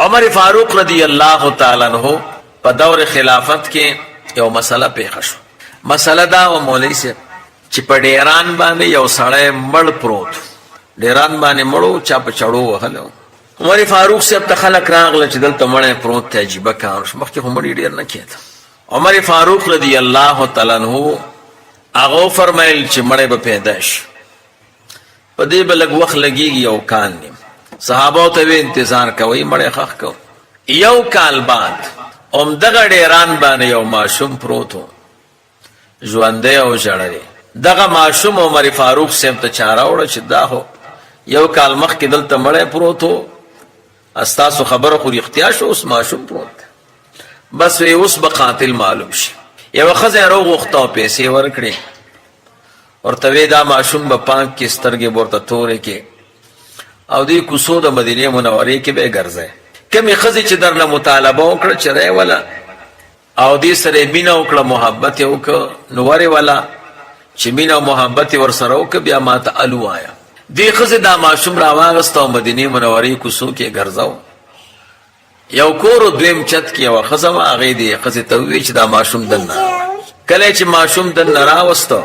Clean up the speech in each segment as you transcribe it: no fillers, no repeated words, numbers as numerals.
عمر فاروق رضی اللہ تعالی عنہ په دور خلافت کې یو مسله پیښه شو. مسله دا و مولوی صاحب چې په ډیران باندې یو سړی مړ پروت، ډیران باندې مړو چا په چړو وهلو. عمر فاروق صاحب ته خلک راغله چې دلته مړی پروت ته عجیبه کار شو، مخکې خو مړی ډېر نه کېده. عمر فاروق رضی الله تعالی عنه هغه فرمایل چې مړی به پیدا شي، په دې به لږ وخت لګېږي، یو کال نیم. صحابو ته وی انتظار کوئ، مړی ښخ کو. یو کال بعد همدغه ډیران باندې یو ماشوم پروت و، ژوندی او ژړلی. دغه ماشوم عمر فاروق صاحب ته چاره وړه چې دا خو یو کال مخکې دلته مړی پروت و، استاسو خبره خو رښتیا شو، اوس ماشوم پروت دی. بس وی اوس به قاتل معلوم شي. یوه ښځه یې راوغوښته او پیسې ورکړې، ورته وی دا ماشوم به پانک کې سترګې به ورته تورې کې او دې کوڅو د مدینې منورې کې به یې ګرځی. کمې ښځې چې درنه مطالبه وکړه چې رای وله او دې سره یې مینه وکړه، محبت یې وکړه، نو ورې وله چې مینه او محبت یې ورسره وکړه، بیا ما ته الو وایه. دې ښځې دا ماشوم راواغسته او مدینې منورې کوڅو کې یې ګرځو. یو کور دویم چت کې یوه ښځه وه، هغې دې ښځې ته وویل چې دا ماشوم دننه راوړه. کله چې ماشوم دننه راوسته،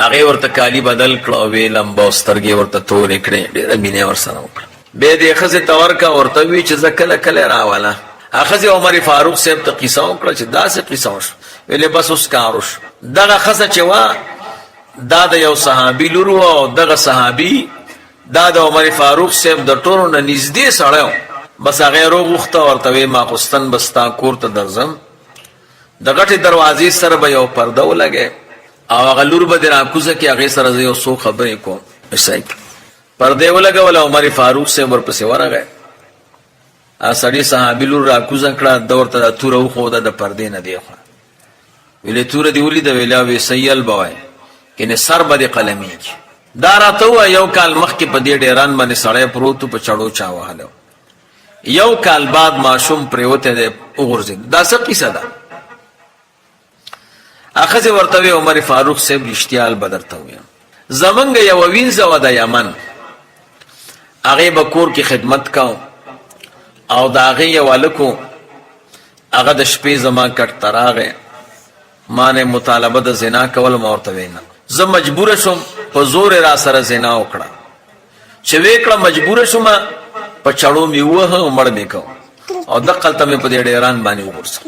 هغې ورته کالي بدل کړه او ویې لمبه او سترګې ورته تورې کړې، ډېره مینه ورسره وکړه. بیا دې ښځې ته ورکړه، ورته وویل چې زه کله کله راوله. هغه ښځې عمر فاروق صاحب ته قصه وکړه چې داسې قصه وشو. ویلې بس اوس کار وشو. دغه ښځه چې وه دا د یو صحابي لور وه او دغه صحابي دا د عمر فاروق صاحب د ټولو نه نږدې سړی و. بس هغې راوغوښته، ورته ویې ماخوستن به ستا کور ته درځم، د غټې دروازې سره به یو پرده ولګی او هغه لور به دې راکوزه کړي، هغې سره زه یو څو خبرې کوم. پردې ولګوله، عمر فاروق صاحب ورپسې ورغی. هغه سړي صحابي لور راکوزه کړه، ده ورته دا توره وښوده د پردې نه دې خوا. ویلې توره دې ولیده؟ ویلې وی سیل به وایي کنې سر به دې قلمیږي. دا راته ووایه یو کال مخکې په دې ډیران باندې سړی پروت و، په چړو چا وهلی. یو کال بعد ماشوم پرېوتی دی وغورځېد. دا څه قیسه ده؟ هغه ښځې ورته وی عمر فاروق صاحب رښتیا به درته ووایم، زمونږ یوه وینځه وه د یمن، هغې به کور کې خدمت کو او د هغې یو هلک و، هغه د شپې زما کټ ته راغی، ما نه مطالبه د زنا کول. ما ورته وی نه، زه مجبوره شوم، په زور را سره زنا وکړه. چې ویې کړه مجبوره شوم، په چړو مې ووهه او مړ مې کو او دقلته مې په دې ډیران باندې وغورځه.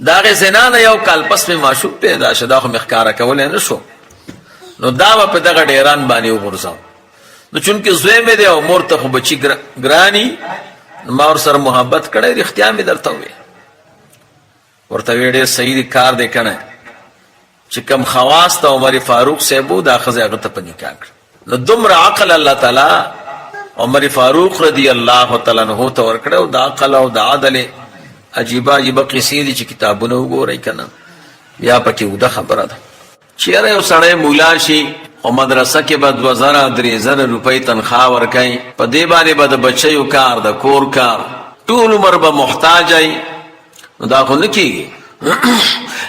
د هغې زنا نه یو کال پس مې معشوق پیدا شو، دا خو مې ښکاره کولی نه شو، نو دا به په دغه ډیران باندې وغورځم. نو چونکې زوی مې دی او مور ته خو بچي ګراني، ما ورسره محبت کړی، رښتیا مې درته وویل. ورته ویې ډېر صحیح دی کار دی که نه، چې کوم خواص ته عمر فاروق صاحب و دا ښځه هغه ته په نکاح کړه. نو دومره عقل الله تعالی عمر فاروق رضی الله تعالی عنه ته ورکړی او د عقل او د عدل عجیبه عجیبه قصې دي چې کتابونه وګورئ که نه، بیا پکې اوده خبره ده. چېرې یو سړی مولا شي او مدرسه کې به 2000 3000 روپۍ تنخواه ورکوي، په دې باندې به د بچیو کار، د کور کار، ټول عمر به محتاج وي، نو دا خو نه کېږي.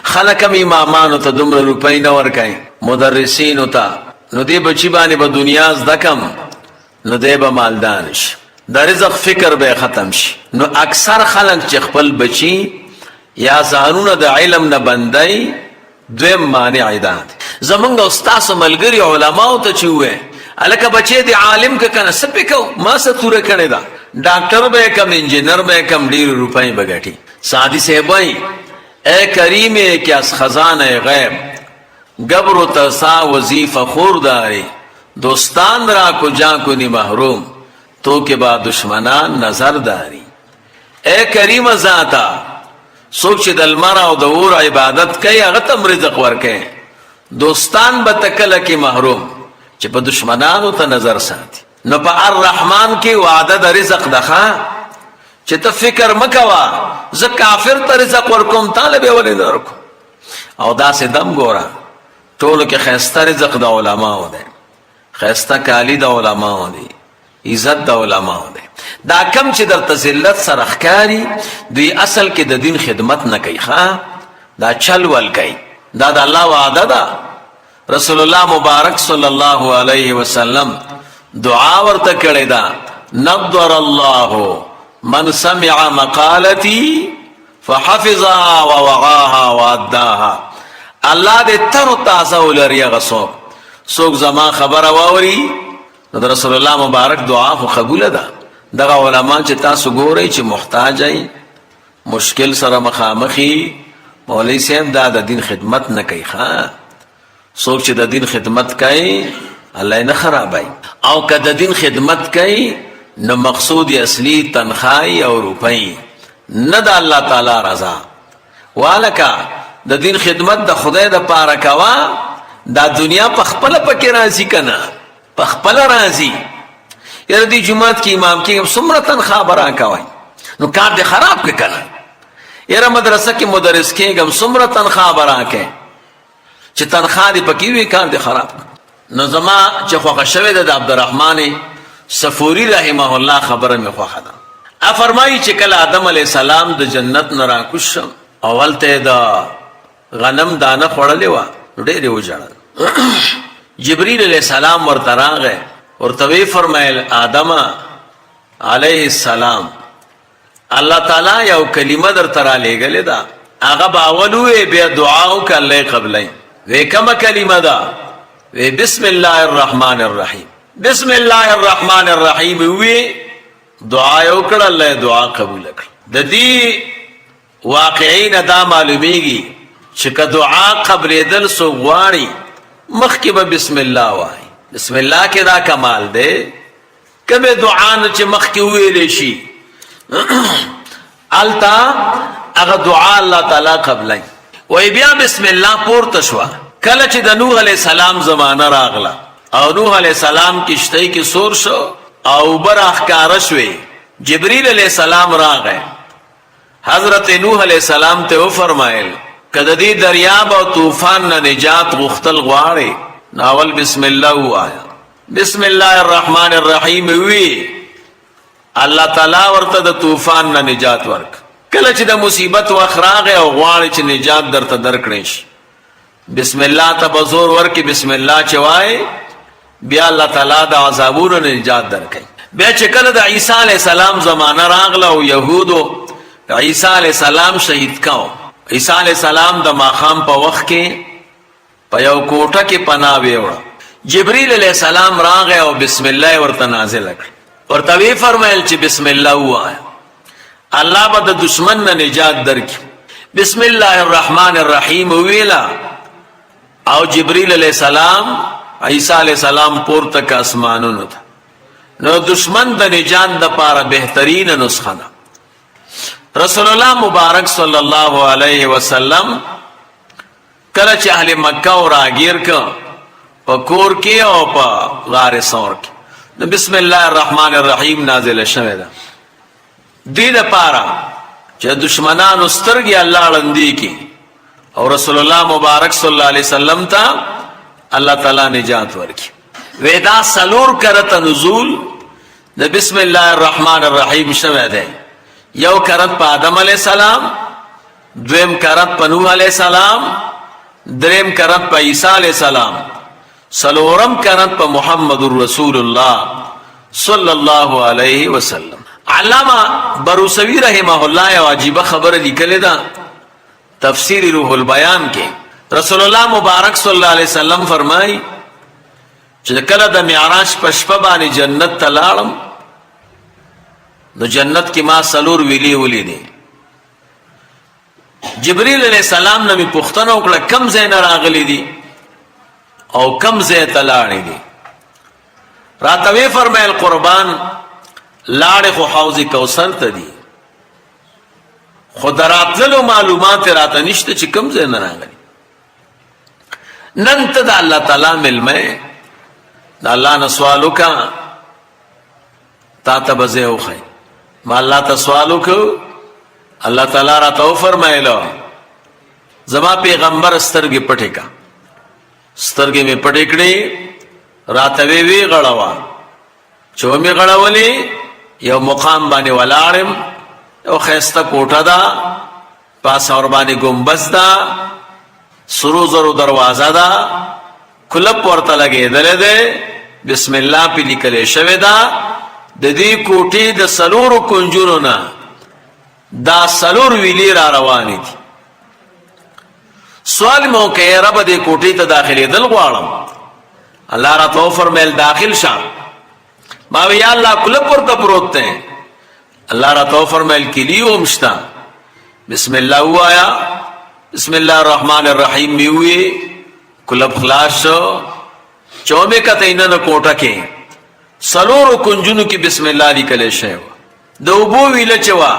خلک هم امامانو ته دومره روپۍ نه ورکوي، مدرسینو ته، نو دې بچي باندې به دنیا زده کم، نو دی به مالدار شي، د رزق فکر به ختم شي. نو اکثر خلک چې خپل بچي یا ځانونه د علم نه بندوي، دویم مانع دا دی. زمونږ او ستاسو ملګري علماو ته چې ووایي هلکه بچی دې عالم که که نه، څه پې کوو، ما څه توره کړې ده، ډاکټر به یې کم، انجینر به یې کم، ډېرې روپۍ به ګټي. سعدي صاحب وایي اے کریم که از خزانه غیب گبر و ترسا وظیفه خورداری، دوستان را کجا کنی محروم تو که با دشمنان نظر داری. اے کریم ذاتا څوک چې د لمر او د اور عبادت کوي، هغه ته هم رزق ورکوي، دوستان به ته کله کې محروم چې په دشمنانو ته نظر ساتي. نو په الرحمن کې وعده د رزق ده ښه، چې ته فکر مه کوه زه کافر ته رزق ورکوم، تاله به ولې نه ورکوم. او داسې دم ګوره، ټولو کې ښایسته رزق د علماو دی، ښایسته کالي د علماو دی، عزت د علماو دی. دا کم چې درته ذلت سره ښکاري، دوی اصل کې د دین خدمت نه کوي، ښه دا چل ول کوي. دا د الله وعده ده. رسول الله مبارک صلی الله علیه وسلم دعا ورته کړې ده، نضر الله من سمع مقالتی فحفظها ووعاها واداها. الله دې تر تازه ولري هغه څوک زما خبره واوري نو د رسول الله مبارک دعا خو قبول ده. دغه علما چې تاسو ګورئ چې محتاج ای مشکل سره مخامخي مولوی صاحب دا د دین خدمت نه کوي. ښه څوک چې د دین خدمت کوي الله نه خرابای، او که د دین خدمت کوي نو مقصود اصلي تنخواهی او روپۍ نه د الله تعالی رضا. والکه د دین خدمت د خدای د پاره کوا، دا دنیا په خپل پکې راځي کنه، په خپل راځي. یره دی جمعات کې امام کې څومره تنخواه برا کوي نو کار دې خراب کې کنه. یره مدرسه کې مدرس کې هم څومره تنخواه برا کوي چې تنخواه دې پکې وي کار دې خراب. نو زما چې خوښه شوی د عبدالرحمن صفوری رحمه الله خبره مې خوښه ده. ا فرمایي چې کله آدم علی السلام د جنت نه راکوش اول ته د غنم دانه خوړلې و ډېرې وژړل. جبرئیل علیہ السلام ورته راغی ورته وی فرمایل آدم علیہ السلام الله تعالی یو کلمه در ترا لېږلې ده هغه باول وی بیا دعا وکړه الله قبلې. وی کومه کلمه ده؟ وی بسم الله الرحمن الرحیم. بسم الله الرحمن الرحیم وی دعا وکړه الله دعا قبول کړ. د دې واقعین دا معلومیږي چې که دعا قبلېدل سو غواړي مخکې به بسم الله وای. بسم الله کې دا کمال دی. کبه دعا نه چې مخکې ویلې شي التا هغه دعا الله تعالی قبلای. وای بیا بسم الله پورته شو کله چې د نوح علی السلام زمانہ راغله او نوح علی السلام کشتی کې سور شو او برخ کار شوی. جبرئیل علیہ السلام راغی حضرت نوح علیہ السلام ته و فرمایل کله دې دریاب او طوفان نه نجات غختل غواړي ناول بسم الله وایا. بسم الله الرحمن الرحیم وی الله تعالی ورته د طوفان نه نجات ورک. کله چې د مصیبت واخراغه او غواړي چې نجات درته درکړي شي بسم الله ته بزور ورکی بسم الله چوای بیا الله تعالی د عذابونو نجات درکړي. بیا چې کله د عیسی علی السلام زمانہ راغله او يهودو عیسی علی السلام شهید کاو. عیسی علی السلام د ماخام په وخت کې په یو کوټه کې پناه ویوړه. جبرئیل علیہ السلام راغی او بسم الله ورته نازل کړ. ورته وی فرمایل چې بسم الله وایا الله به د دشمن نه نجات درکړي. بسم الله الرحمن الرحیم ویلا او جبرئیل علیہ السلام عیسی علیہ السلام پورته ک اسمانونو ته. نو دشمن د نجات د پاره بهترین نسخه ده. رسول الله مبارک صلی الله علیه وسلم کله چې اهل مکه او راګیر ک په کور کې او په غار ثور کې نو بسم الله الرحمن الرحیم نازل شوه ده. دې لپاره چې دشمنانو سترګې الله لندې کی او رسول الله مبارک صلی الله علیه وسلم ته الله تعالی نجات ورکي. ودا سلور کرته نزول د بسم الله الرحمن الرحیم شوه ده. یو کرت په آدم علیہ السلام، دویم کرت په نوح علیہ السلام، دریم کرت په عیسی علیہ السلام، سلورم کرت په محمد رسول الله صلی الله علیه وسلم. علامہ بروسوی رحمه الله یو عجیبه خبره لیکلې ده تفسیر روح البیان کې. رسول الله مبارک صلی الله علیه وسلم فرمای چې کله د معراج په شپه باندې جنت ته لاړم نو جنت کې ما سلور ویلي ولیدې. جبرئیل علیہ السلام نه می پوښتنه وکړه کم ځای نه راغلي دي او کم ځای ته لاړې دي. راته وی فرمایل قربان لاړې خو حوض کوثر ته دي خو دراتلو معلومات راته نشته چې کم ځای نه راغلي. نن ته د الله تعالی ملمه د الله نه سوال وکړه تا ته به ځای وښایي. ما الله ته سوال وکړو الله تعالی راته وفرمایلو زما پیغمبر سترګې پټې کا. سترګې مې پټې کړې راته وی غړوا چې مې غړولې یو مقام باندې ولاړم یو خیسته کوټه ده پاس اور باندې گنبد ده سرو زرو دروازه ده کلب ورته لګېدلې ده بسم الله پې لیکلې شوې ده د دې کوټې د سلورو کنجونو نه دا سلور ویلی را روانې دي. سوال مو کوي رب دې کوټې ته داخلېدل غواړم. الله راته وفرمایل داخل شه. ما وی یا الله کله پورته پروت دی. الله راته وفرمایل کلی هم شته. بسم الله وایا. بسم الله الرحمن الرحیم می وی کلب خلاص شو. چوبه کته نه کوټه کې سلور کنجونو کې بسم الله لیکل شوی. د اوبو ویل چوا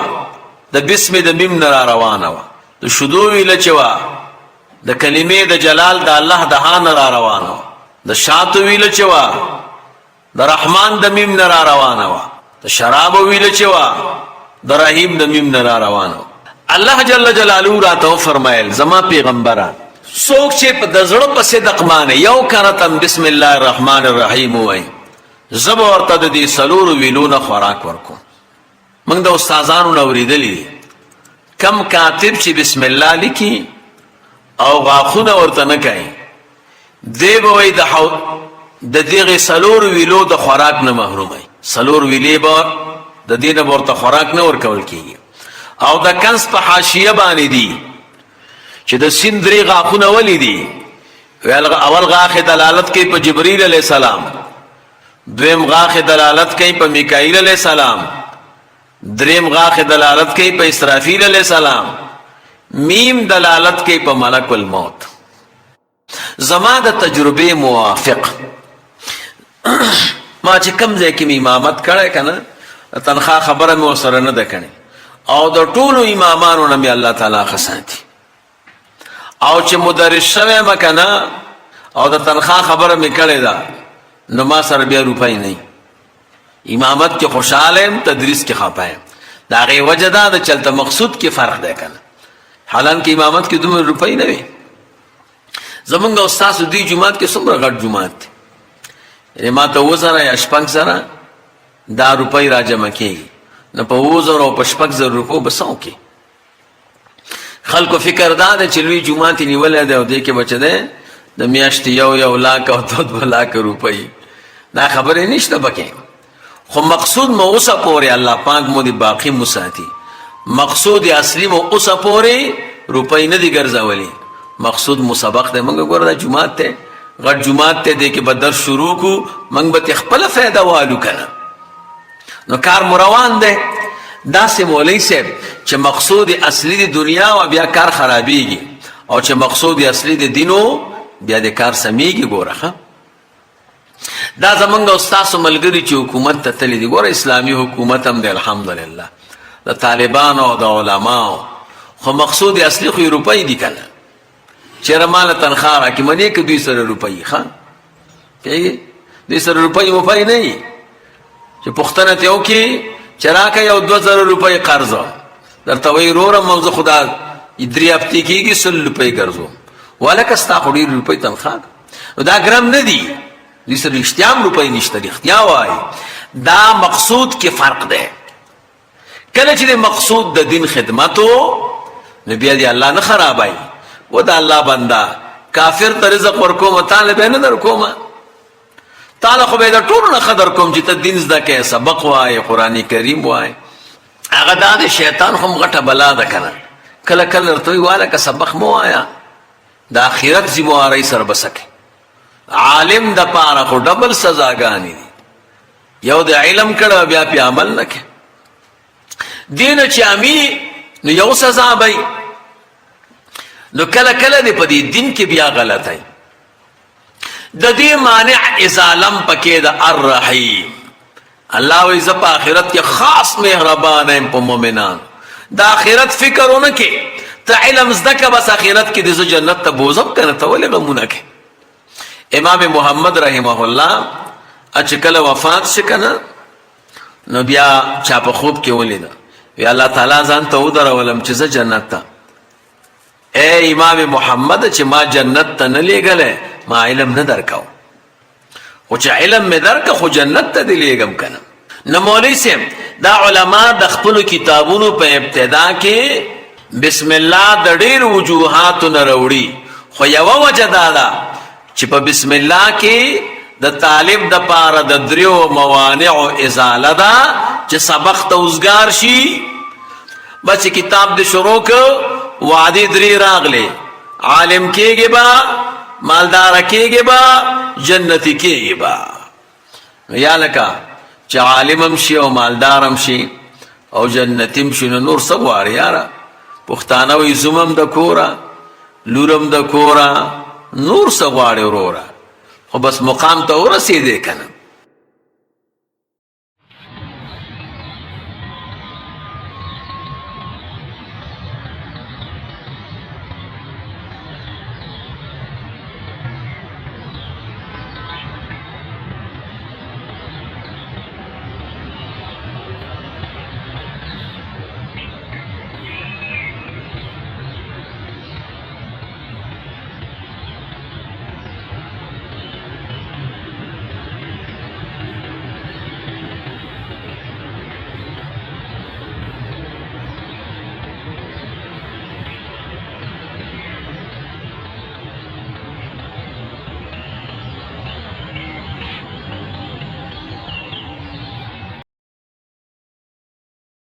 د بسم د میم نه روانه و. د شذو ویل چوا د کلمې د جلال د الله د ها نه روانه و. د شاتو ویل چوا د رحمان د میم نه روانه و. د شراب ویل چوا د رحیم د میم نه روانه و. الله جل جلاله راته فرمایل زما پیغمبره څوک چې په د زړه په صدق مانه یو کرتم بسم الله الرحمن الرحیم وای زب ورته د دې سلور ویلونه خوراک ورکو. موږ د استادانو نو ورېدلې کم کاتب چې بسم الله لیکي او غاخونه ورته نه کوي دی به وای د دغه سلور ویلو د خوراک نه محرومای. سلور ویلې به د دینه ورته خوراک نه ورکول کیږي. او د کنس په حاشیه باندې دي چې د سین درې غاخونه ولې دي. اول غاخ دلالت کوي په جبرئیل علیہ السلام، دویم غاخ دلالت کوي په میکائیل علیہ السلام، دریم غاخ دلالت کوي په اسرافیل علیہ السلام، میم دلالت کوي په ملک الموت. زما د تجربه موافق ما چې کم ځای کې امامت کړی کنه تنخواه خبره مې ورسره نه ده کړې او د ټولو امامانو نه مې الله تعالی ښه ساتي. او چې مدرس شوی م کنه او د تنخواه خبره مې کړې ده نو ما سره بیا روپۍ نه. امامت کې خوشحاله یم، تدریس کې خفه یم. د هغې وجه دا د چلته مقصود کې فرق دی کنه. حالانکه امامت کې دومره روپۍ نه وي. زمونږ استاسو دوی جومات کې څومره غټ جومات دی، یعنې ما ته 2000 یا 6000 دا روپۍ را جمع کېږي. نه په 2000 او په 6000 روپو به څه وکړي. خلکو فکر دا دی چې لوی جومات یې نیولی دی او دې کې به چې دی د میاشتې 1 لاک او 2 لاک روپۍ. دا خبرې نشته پکې. خو مقصود مو اوسه پورې الله پاک مو دې باقي مو ساتي. مقصود اصلي مو اوسه پورې روپۍ نه دي ګرځولي. مقصود مو سبق دی. موږ ګوره دا جومات دی غټ جومات دی، دې کې به درس شروع کړو موږ به خپله فایده والو کنه. نو کار مو روان دی. داسې مولوي صاحب چې مقصود اصلي د دنیا او بیا کار خرابېږي، او چې مقصود اصلي د دینو بیا د کار سمیږي. ګوره دا زمونږ استاسو ملګري چې حکومت ته تللی دي، ګوره اسلامي حکومت هم دی الحمدلله د طالبانو او د علماو، خو مقصود اصلي خو روپۍ دي کنه. چېرې ماله تنخواه راکړي منې که دوی سره روپۍ ښه کېږي. دوی سره روپۍ مفۍ نه وي چې پوښتنه ترې وکړي چې راکړه یو 2000 روپۍ قرضه درته وایي وروره مو زه خو دا 3 هفتې کېږي 100 روپۍ قرضوم. والکه ستا خو ډېرې روپۍ تنخواه نو دا ګرم نه دي. دوی سره رښتیا هم روپۍ نشته. رښتیا وایي دا مقصود کې فرق دی. کله چې د مقصود د دین خدمت و نو بیا دې الله نه خرابوي. و د الله بنده کافر ته رزق ورکوم تاله به نه در کوم، تاله خو به د ټولو نه ښه در کوم چې ته دین زده کوې، سبق وایې، قرآن کریم وایې. هغه دا د شیطان خو هم غټه بلا ده که نه. کله کله درته وایي والکه سبق مه وایه، د آخرت ذموارۍ سره به څه کوې. عالم دپاره خو ډبل سزاګانې دي. یو د علم کړه بیا پې عمل نه کوې. دې نه چې امي نو یو سزا به نو کله کله دې په دې دین کې بیا غلطی. د دې مانع ازالم پکې د الرحیم. الله وایي زه په آخرت کې خاص مهربان یم په مؤمنان. د آخرت فکر ونه کې ته علم زده که بس آخرت کې دې زه جنت ته بوځم که نه ته ولې غمونه کې. امام محمد رحمه الله چې کله وفات شي که نه نو بیا چا په خوب کې ولیده وی الله تعالی ځان ته ودرولم چې زه جنت ته. اے امام محمد چې ما جنت ته نه لیږلی ما علم نه درکاو، خو چې علم مې درکه خو جنت ته دې لیږم که نه. نو مولوي صاحب دا علما د خپلو کتابونو په ابتدا کې بسم الله د ډېر وجوهاتو نه راوړي، خو یوه وجه دا ده چې په بسم الله کې د طالب د پاره د دریو موانع ازاله ده چې سبق ته وزګار شي. بچ کتاب د شروع کو وعده درې راغله، عالم کېږي با، مالدار کېږي با، جنتی کېږي با. یا لکه چې عالم هم شي او مالدار هم شي او جنتی هم شي، نو نور څه غواړي یاره؟ پښتانه وایي زومم د کوره لورم د کوره، نور څه غواړي وروره؟ خو بس مقام ته ورسېدې که نه.